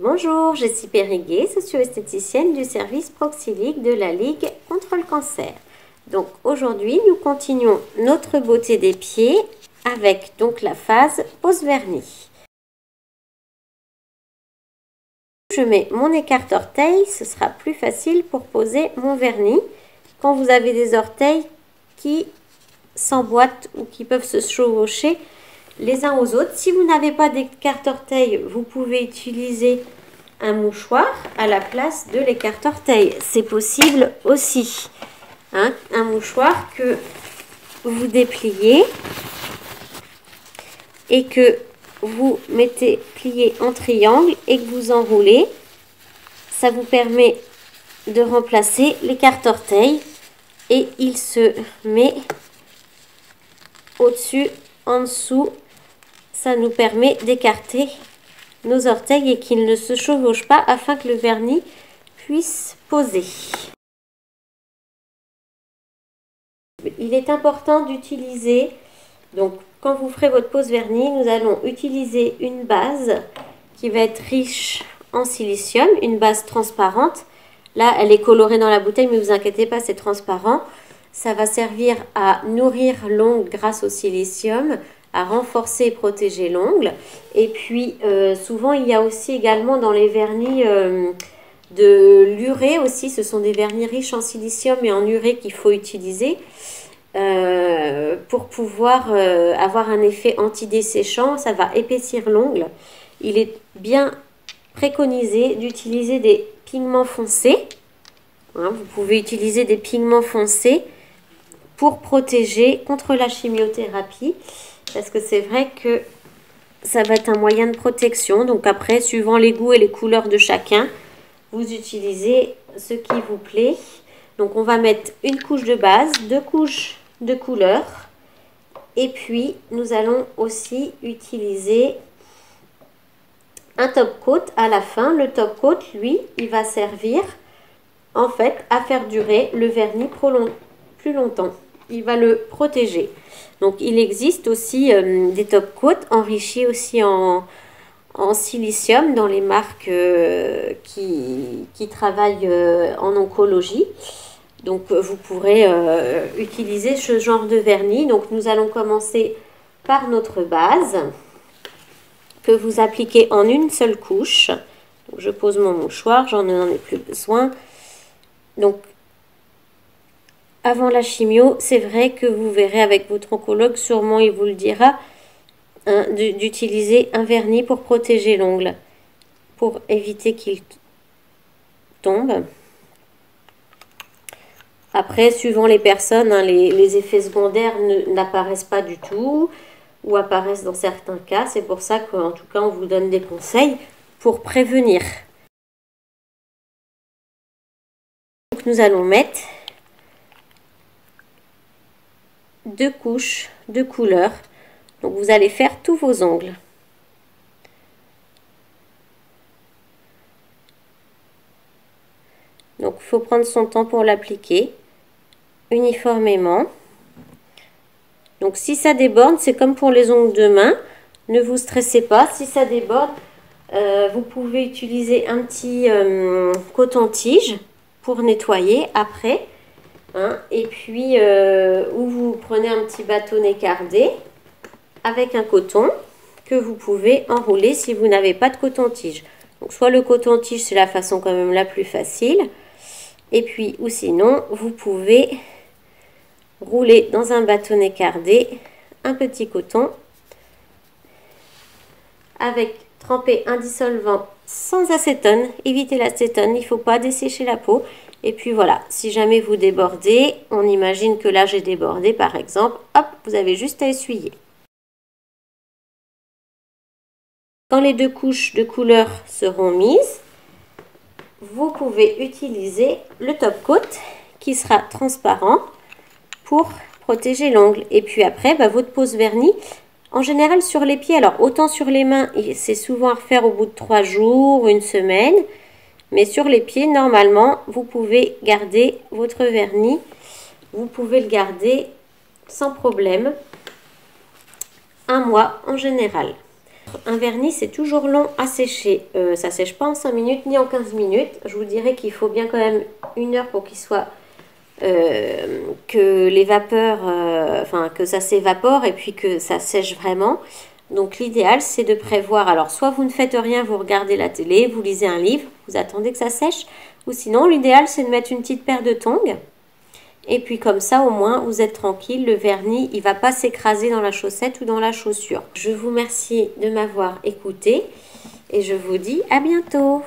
Bonjour, je suis Périguet, socio-esthéticienne du service Proxilique de la Ligue contre le cancer. Donc aujourd'hui, nous continuons notre beauté des pieds avec donc la phase pose vernis. Je mets mon écarte-orteil, ce sera plus facile pour poser mon vernis. Quand vous avez des orteils qui s'emboîtent ou qui peuvent se chevaucher les uns aux autres. Si vous n'avez pas d'écarte-orteil, vous pouvez utiliser un mouchoir à la place de l'écarte-orteil. C'est possible aussi. Un mouchoir que vous dépliez et que vous mettez plié en triangle et que vous enroulez. Ça vous permet de remplacer l'écarte-orteil et il se met au-dessus, en dessous. Ça nous permet d'écarter nos orteils et qu'ils ne se chevauchent pas afin que le vernis puisse poser. Il est important d'utiliser, donc quand vous ferez votre pose vernis, nous allons utiliser une base qui va être riche en silicium, une base transparente. Là, elle est colorée dans la bouteille, mais ne vous inquiétez pas, c'est transparent. Ça va servir à nourrir l'ongle grâce au silicium, à renforcer et protéger l'ongle. Et puis, souvent, il y a aussi également dans les vernis de l'urée aussi. Ce sont des vernis riches en silicium et en urée qu'il faut utiliser pour pouvoir avoir un effet anti-desséchant. Ça va épaissir l'ongle. Il est bien préconisé d'utiliser des pigments foncés. Vous pouvez utiliser des pigments foncés pour protéger contre la chimiothérapie. Parce que c'est vrai que ça va être un moyen de protection. Donc après, suivant les goûts et les couleurs de chacun, vous utilisez ce qui vous plaît. Donc on va mettre une couche de base, 2 couches de couleur. Et puis nous allons aussi utiliser un top coat à la fin. Le top coat, lui, il va servir en fait à faire durer le vernis plus longtemps. Il va le protéger. Donc il existe aussi des top coats enrichis aussi en silicium dans les marques qui travaillent en oncologie. Donc vous pourrez utiliser ce genre de vernis. Donc nous allons commencer par notre base que vous appliquez en une seule couche. Donc, je pose mon mouchoir, j'en ai plus besoin. Donc avant la chimio, c'est vrai que vous verrez avec votre oncologue, sûrement il vous le dira, d'utiliser un vernis pour protéger l'ongle, pour éviter qu'il tombe. Après, suivant les personnes, les effets secondaires n'apparaissent pas du tout, ou apparaissent dans certains cas. C'est pour ça qu'en tout cas, on vous donne des conseils pour prévenir. Donc, nous allons mettre 2 couches de couleur. Donc vous allez faire tous vos ongles. Donc il faut prendre son temps pour l'appliquer uniformément. Donc si ça déborde, c'est comme pour les ongles de main. Ne vous stressez pas. Si ça déborde, vous pouvez utiliser un petit coton-tige pour nettoyer après. Et puis, ou vous prenez un petit bâtonnet cardé avec un coton que vous pouvez enrouler si vous n'avez pas de coton-tige. Donc, soit le coton-tige, c'est la façon quand même la plus facile. Et puis, ou sinon, vous pouvez rouler dans un bâtonnet cardé un petit coton avec tremper un dissolvant sans acétone. Évitez l'acétone, il ne faut pas dessécher la peau. Et puis voilà, si jamais vous débordez, on imagine que là j'ai débordé par exemple, hop, vous avez juste à essuyer. Quand les 2 couches de couleur seront mises, vous pouvez utiliser le top coat qui sera transparent pour protéger l'ongle. Et puis après, votre pose vernis, en général sur les pieds, alors autant sur les mains, c'est souvent à refaire au bout de 3 jours, 1 semaine. Mais sur les pieds, normalement, vous pouvez garder votre vernis. Vous pouvez le garder sans problème 1 mois en général. Un vernis, c'est toujours long à sécher. Ça sèche pas en 5 minutes ni en 15 minutes. Je vous dirais qu'il faut bien quand même 1 heure pour qu'il soit... que les vapeurs... enfin, que ça s'évapore et puis que ça sèche vraiment. Donc l'idéal, c'est de prévoir... Alors, soit vous ne faites rien, vous regardez la télé, vous lisez un livre, vous attendez que ça sèche. Ou sinon, l'idéal, c'est de mettre une petite paire de tongs. Et puis comme ça, au moins, vous êtes tranquille. Le vernis, il ne va pas s'écraser dans la chaussette ou dans la chaussure. Je vous remercie de m'avoir écouté et je vous dis à bientôt.